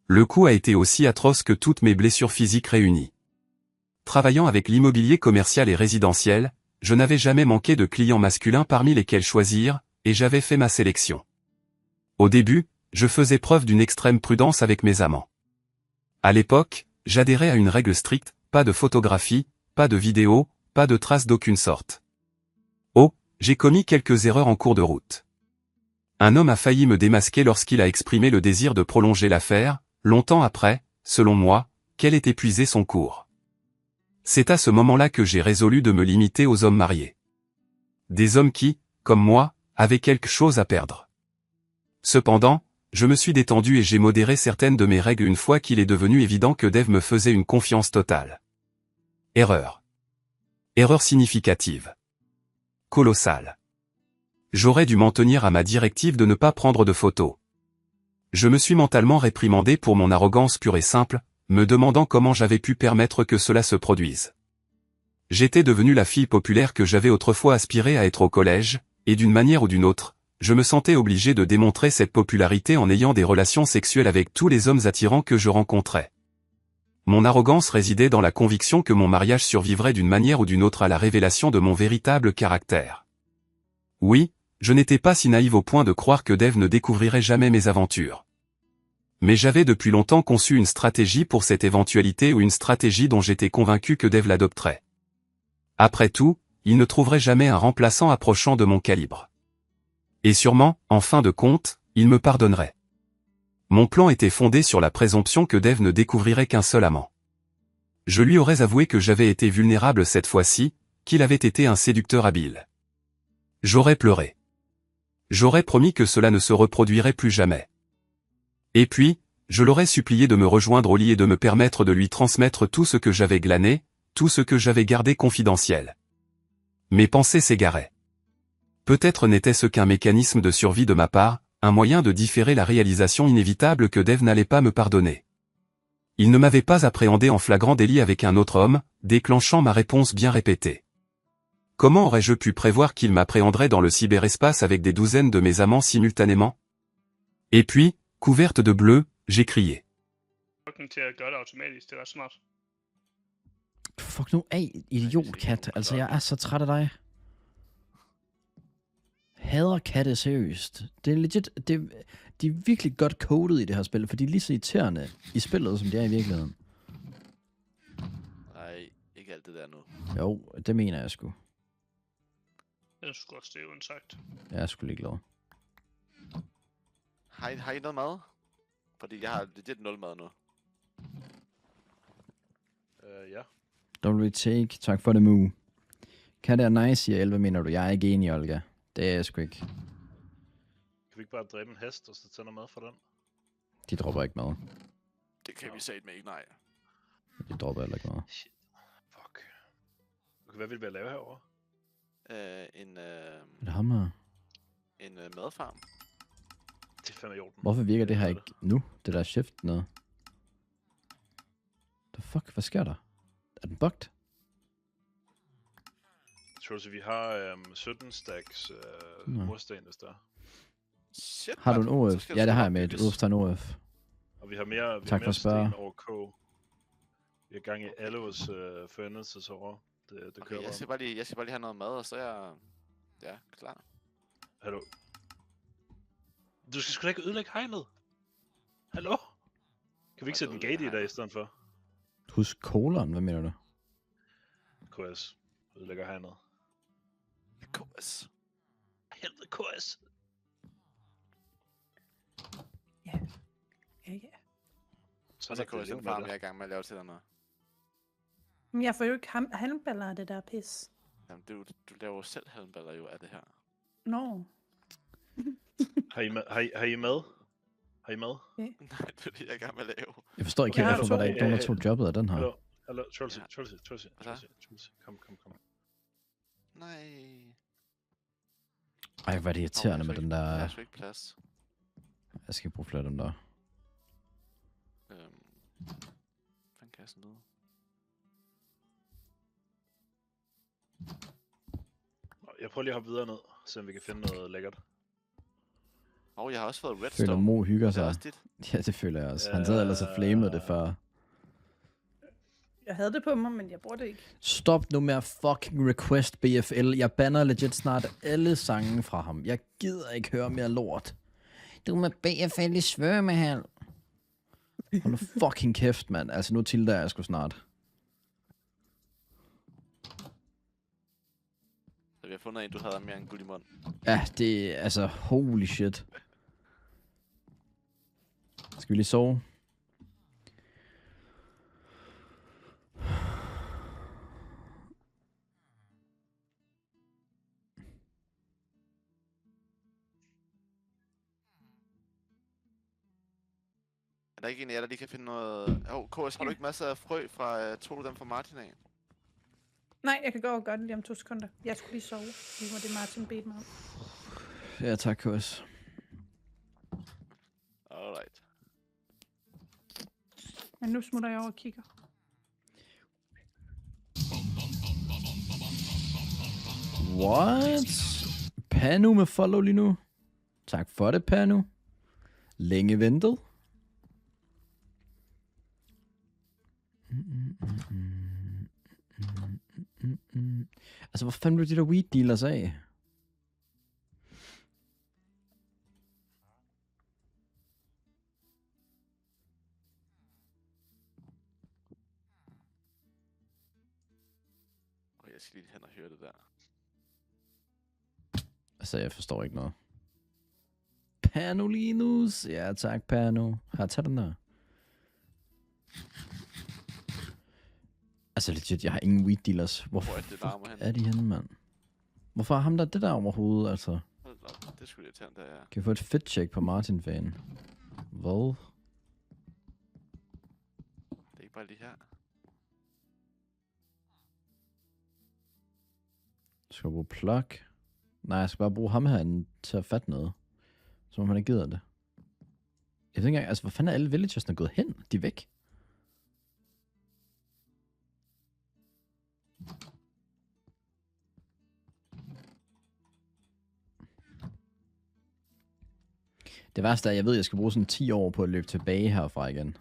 Le coup a été aussi atroce que toutes mes blessures physiques réunies. Travaillant avec l'immobilier commercial et résidentiel, je n'avais jamais manqué de clients masculins parmi lesquels choisir, et j'avais fait ma sélection. Au début, je faisais preuve d'une extrême prudence avec mes amants. À l'époque, j'adhérais à une règle stricte, pas de photographie, pas de vidéo, pas de traces d'aucune sorte. Oh, j'ai commis quelques erreurs en cours de route. Un homme a failli me démasquer lorsqu'il a exprimé le désir de prolonger l'affaire, longtemps après, selon moi, qu'elle ait épuisé son cours. C'est à ce moment-là que j'ai résolu de me limiter aux hommes mariés. Des hommes qui, comme moi, avaient quelque chose à perdre. Cependant, je me suis détendu et j'ai modéré certaines de mes règles une fois qu'il est devenu évident que Dave me faisait une confiance totale. Erreur. Erreur significative. Colossale. J'aurais dû m'en tenir à ma directive de ne pas prendre de photos. Je me suis mentalement réprimandé pour mon arrogance pure et simple, me demandant comment j'avais pu permettre que cela se produise. J'étais devenu la fille populaire que j'avais autrefois aspiré à être au collège, et d'une manière ou d'une autre, je me sentais obligé de démontrer cette popularité en ayant des relations sexuelles avec tous les hommes attirants que je rencontrais. Mon arrogance résidait dans la conviction que mon mariage survivrait d'une manière ou d'une autre à la révélation de mon véritable caractère. Oui, je n'étais pas si naïf au point de croire que Dave ne découvrirait jamais mes aventures. Mais j'avais depuis longtemps conçu une stratégie pour cette éventualité ou une stratégie dont j'étais convaincu que Dave l'adopterait. Après tout, il ne trouverait jamais un remplaçant approchant de mon calibre. Et sûrement, en fin de compte, il me pardonnerait. Mon plan était fondé sur la présomption que Dave ne découvrirait qu'un seul amant. Je lui aurais avoué que j'avais été vulnérable cette fois-ci, qu'il avait été un séducteur habile. J'aurais pleuré. J'aurais promis que cela ne se reproduirait plus jamais. Et puis, je l'aurais supplié de me rejoindre au lit et de me permettre de lui transmettre tout ce que j'avais glané, tout ce que j'avais gardé confidentiel. Mes pensées s'égaraient. Peut-être n'était-ce qu'un mécanisme de survie de ma part, un moyen de différer la réalisation inévitable que Dave n'allait pas me pardonner. Il ne m'avait pas appréhendé en flagrant délit avec un autre homme, déclenchant ma réponse bien répétée. Comment aurais-je pu prévoir qu'il m'appréhenderait dans le cyberespace avec des douzaines de mes amants simultanément? Et puis, couverte de bleu, j'ai crié. Fuck nu af, idiotkat. Altså, jeg er så træt af dig. Hader katte, seriøst. Det er legit, de er virkelig godt codet i det her spil, for de er lige så irriterende i spillet, som de er i virkeligheden. Nej, ikke alt det der nu. Jo, det mener jeg sgu. Jeg synes godt, det er jo sagt. Jeg er sgu ligeglad. Har I noget mad? Fordi jeg har legit 0 mad nu. Ja. Don't take, tak for det, Mu. Katte er nice, siger 11, mener du? Jeg er ikke enig, Olga. Det er jeg sgu ikke. Kan vi ikke bare dræbe en hest, og så tage noget mad for den? De dropper ikke mad. Det kan vi satme ikke, nej. De dropper heller ikke mad. Shit. Fuck. Okay, hvad vil vi lave herovre? Det hammer. En madfarm. Det er fandme i orden. Hvorfor virker det her ikke nu? Det der shift noget. The fuck? Hvad sker der? Er den bugged? Troelsy, vi har 17 stacks mursten, hvis der. Shit, Har du en mand. Så OF? skal Ja, du det sgu har jeg nok med et bygges. udopstegn OF. Og vi har mere, Tak for at spørge. sten over K. Vi har gang i alle vores forændelses over. Det Okay, kører jeg skal bare lige have noget mad, og så er jeg... Ja, klar. Hallo? Du skal sgu da ikke ødelægge hegnet. Hallo? Kan vi ikke sætte en gate i dag i stedet for? Husk kolon, hvad mener du? KS. Ødelægger hegnet. KS. Helvede KS. Ja. Så er det KS en farm, jeg er i gang med at lave til dig nu. Men jeg får jo ikke halmballer af det der pis. Jamen, du laver jo selv halmballer jo af det her. Nå. Har I mad? Har I mad? Nej, det er det, jeg er i gang med at lave. Jeg forstår ikke Okay, helt, hvorfor hallo, der ikke nogen, der tog jobbet af den her. Hallo, Troelsy, Ja. Troelsy. Kom. Nej. Ej, hvor er det irriterende med den Der der... er sgu ikke plads. Jeg skal bruge flere af dem der. Hvordan kan jeg sådan noget? Jeg prøver lige at hoppe videre ned, så vi kan finde noget lækkert. Jeg har også fået Føler redstone. Mo hygger Det er sig. også dit. Ja, det føler jeg også. Han sad ellers og flamede det før. Jeg havde det på mig, men jeg bruger det ikke. Stop nu med at fucking request BFL. Jeg banner legit snart alle sange fra ham. Jeg gider ikke høre mere lort. Du er med BFL i svømmehal. Hold nu fucking kæft, mand. Altså, nu tildager jeg sgu snart. Så vi har fundet en, du havde mere end guld i mund. Ja, det er altså, holy shit. Skal vi lige sove? Er der ikke en af jer, der lige kan finde noget... KS, har du ikke masser af frø fra... tog du dem fra Martin af? Nej, jeg kan gå og gøre det lige om 2 sekunder. Jeg skulle lige sove. Det var det, Martin bedte mig om. Ja, tak, KS. Alright. Men nu smutter jeg over og kigger. What? Panu med follow lige nu. Tak for det, Panu. Længe ventet. Altså, hvor fanden blev de der weed dealers af? Jeg skal lige hen og høre det der. Altså, jeg forstår ikke noget. Panolinus. Ja, tak, Pano. Her, tag den der. Altså, legit, jeg har ingen weed dealers. Hvorfor Hvor er det larmer hen? er de henne, mand? Hvorfor har ham der det der overhovedet, altså? Hold da op, det skulle jeg tage, der er. Kan vi få et fit check på Martin-fan? Hvad? Det er ikke bare lige her. Skal jeg bruge plug? Nej, jeg skal bare bruge ham herinde til at fatte noget. Som om han ikke gider det. Jeg ved ikke engang, altså, hvor fanden er alle villagersne gået hen? De er væk. Det værste er, at jeg ved, at jeg skal bruge sådan 10 år på at løbe tilbage herfra igen.